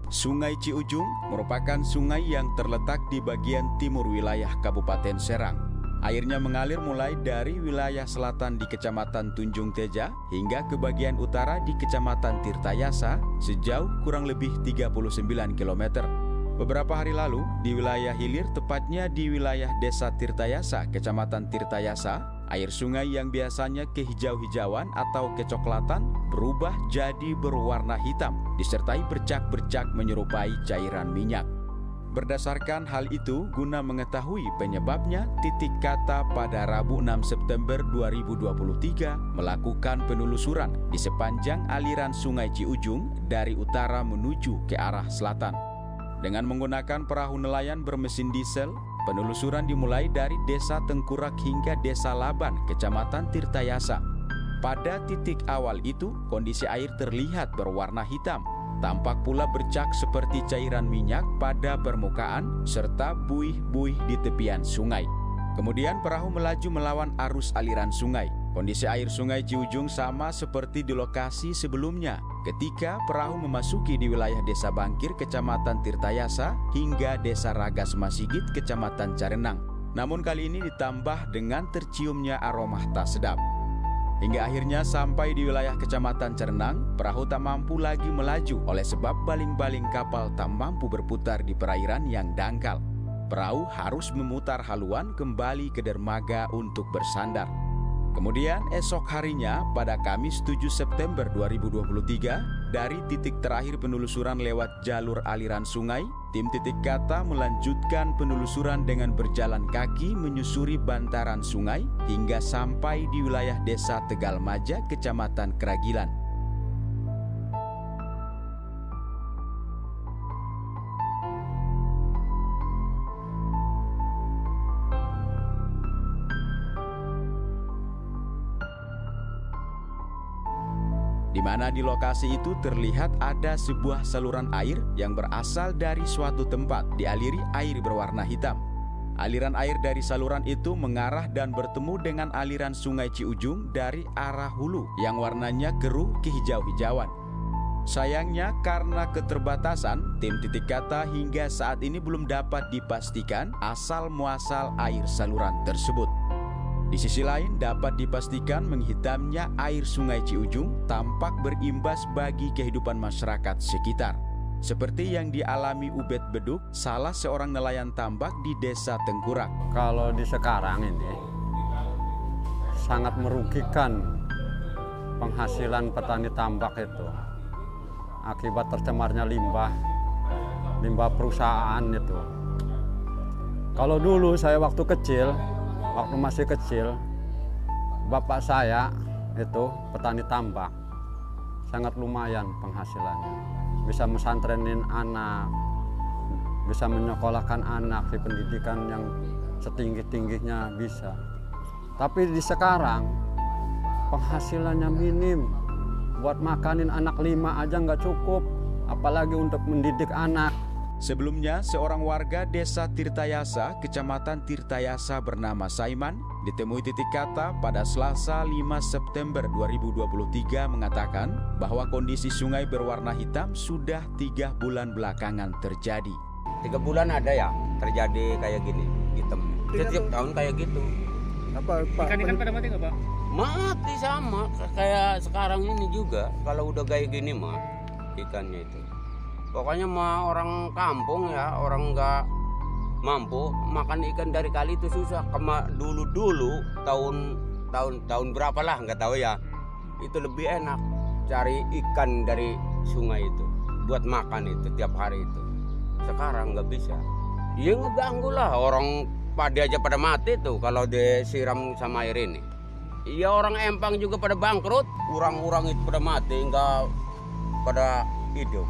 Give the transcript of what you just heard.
Sungai Ciujung merupakan sungai yang terletak di bagian timur wilayah Kabupaten Serang. Airnya mengalir mulai dari wilayah selatan di Kecamatan Tunjung Teja hingga ke bagian utara di Kecamatan Tirtayasa sejauh kurang lebih 39 km. Beberapa hari lalu, di wilayah hilir, tepatnya di wilayah Desa Tirtayasa, Kecamatan Tirtayasa, air sungai yang biasanya kehijau-hijauan atau kecoklatan berubah jadi berwarna hitam, disertai bercak-bercak menyerupai cairan minyak. Berdasarkan hal itu, guna mengetahui penyebabnya, Titik Kata pada Rabu 6 September 2023 melakukan penelusuran di sepanjang aliran Sungai Ciujung dari utara menuju ke arah selatan. Dengan menggunakan perahu nelayan bermesin diesel, penelusuran dimulai dari Desa Tengkurak hingga Desa Laban, Kecamatan Tirtayasa. Pada titik awal itu, kondisi air terlihat berwarna hitam. Tampak pula bercak seperti cairan minyak pada permukaan serta buih-buih di tepian sungai. Kemudian perahu melaju melawan arus aliran sungai. Kondisi air Sungai Ciujung sama seperti di lokasi sebelumnya ketika perahu memasuki di wilayah Desa Bangkir, Kecamatan Tirtayasa hingga Desa Ragas Masigit, Kecamatan Carenang. Namun kali ini ditambah dengan terciumnya aroma tak sedap. Hingga akhirnya sampai di wilayah Kecamatan Carenang, perahu tak mampu lagi melaju oleh sebab baling-baling kapal tak mampu berputar di perairan yang dangkal. Perahu harus memutar haluan kembali ke dermaga untuk bersandar. Kemudian esok harinya pada Kamis 7 September 2023, dari titik terakhir penelusuran lewat jalur aliran sungai, tim Titik Kata melanjutkan penelusuran dengan berjalan kaki menyusuri bantaran sungai hingga sampai di wilayah Desa Tegalmaja, Kecamatan Keragilan. Di mana di lokasi itu terlihat ada sebuah saluran air yang berasal dari suatu tempat dialiri air berwarna hitam. Aliran air dari saluran itu mengarah dan bertemu dengan aliran Sungai Ciujung dari arah hulu yang warnanya keruh kehijau-hijauan. Sayangnya karena keterbatasan, tim Titik Kata hingga saat ini belum dapat dipastikan asal muasal air saluran tersebut. Di sisi lain, dapat dipastikan menghitamnya air Sungai Ciujung tampak berimbas bagi kehidupan masyarakat sekitar. Seperti yang dialami Ubed Beduk, salah seorang nelayan tambak di Desa Tengkurak. Kalau di sekarang ini, sangat merugikan penghasilan petani tambak itu. Akibat tercemarnya limbah perusahaan itu. Kalau dulu saya waktu masih kecil, bapak saya itu petani tambak, sangat lumayan penghasilannya. Bisa mesantrenin anak, bisa menyekolahkan anak di pendidikan yang setinggi-tingginya bisa. Tapi di sekarang penghasilannya minim, buat makanin anak 5 aja nggak cukup, apalagi untuk mendidik anak. Sebelumnya, seorang warga Desa Tirtayasa, Kecamatan Tirtayasa bernama Saiman, ditemui Titik Kata pada Selasa 5 September 2023 mengatakan bahwa kondisi sungai berwarna hitam sudah 3 bulan belakangan terjadi. 3 bulan ada ya terjadi kayak gini, hitam. Setiap tahun kayak gitu. Ikan-ikan pada mati nggak Pak? Mati sama, kayak sekarang ini juga. Kalau udah kayak gini mah ikannya itu. Pokoknya mah orang kampung ya, orang nggak mampu makan ikan dari kali itu susah. Dulu tahun berapa lah nggak tahu ya. Itu lebih enak cari ikan dari sungai itu buat makan itu tiap hari itu. Sekarang nggak bisa. Ya ngeganggu lah, orang padi aja pada mati tuh kalau disiram sama air ini. Iya, orang empang juga pada bangkrut, orang-orang itu pada mati, nggak pada hidup.